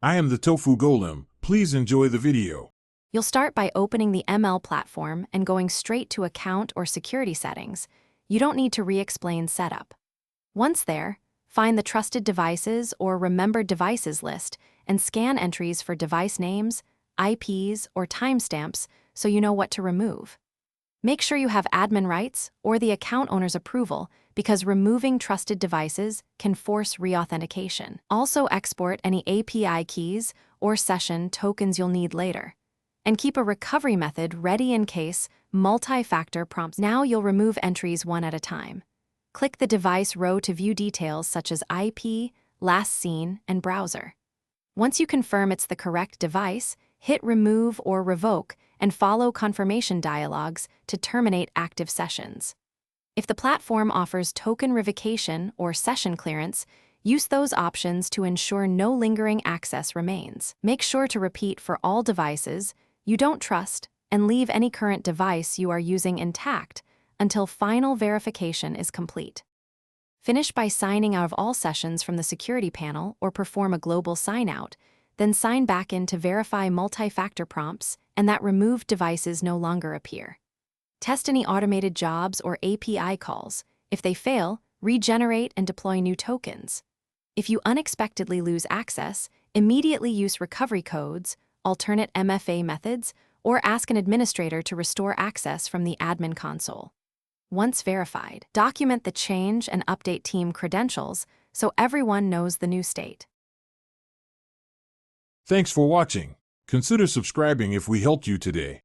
I am the Tofu Golem. Please enjoy the video. You'll start by opening the ML platform and going straight to Account or Security Settings. You don't need to re-explain setup. Once there, find the Trusted Devices or Remembered Devices list and scan entries for device names, IPs, or timestamps so you know what to remove. Make sure you have admin rights or the account owner's approval because removing trusted devices can force re-authentication. Also export any API keys or session tokens you'll need later. And keep a recovery method ready in case multi-factor prompts. Now you'll remove entries one at a time. Click the device row to view details such as IP, last seen, and browser. Once you confirm it's the correct device, hit remove or revoke and follow confirmation dialogues to terminate active sessions. If the platform offers token revocation or session clearance, use those options to ensure no lingering access remains. Make sure to repeat for all devices you don't trust and leave any current device you are using intact until final verification is complete. Finish by signing out of all sessions from the security panel or perform a global sign-out, then sign back in to verify multi-factor prompts and that removed devices no longer appear. Test any automated jobs or API calls. If they fail, regenerate and deploy new tokens. If you unexpectedly lose access, immediately use recovery codes, alternate MFA methods, or ask an administrator to restore access from the admin console. Once verified, document the change and update team credentials so everyone knows the new state. Thanks for watching. Consider subscribing if we helped you today.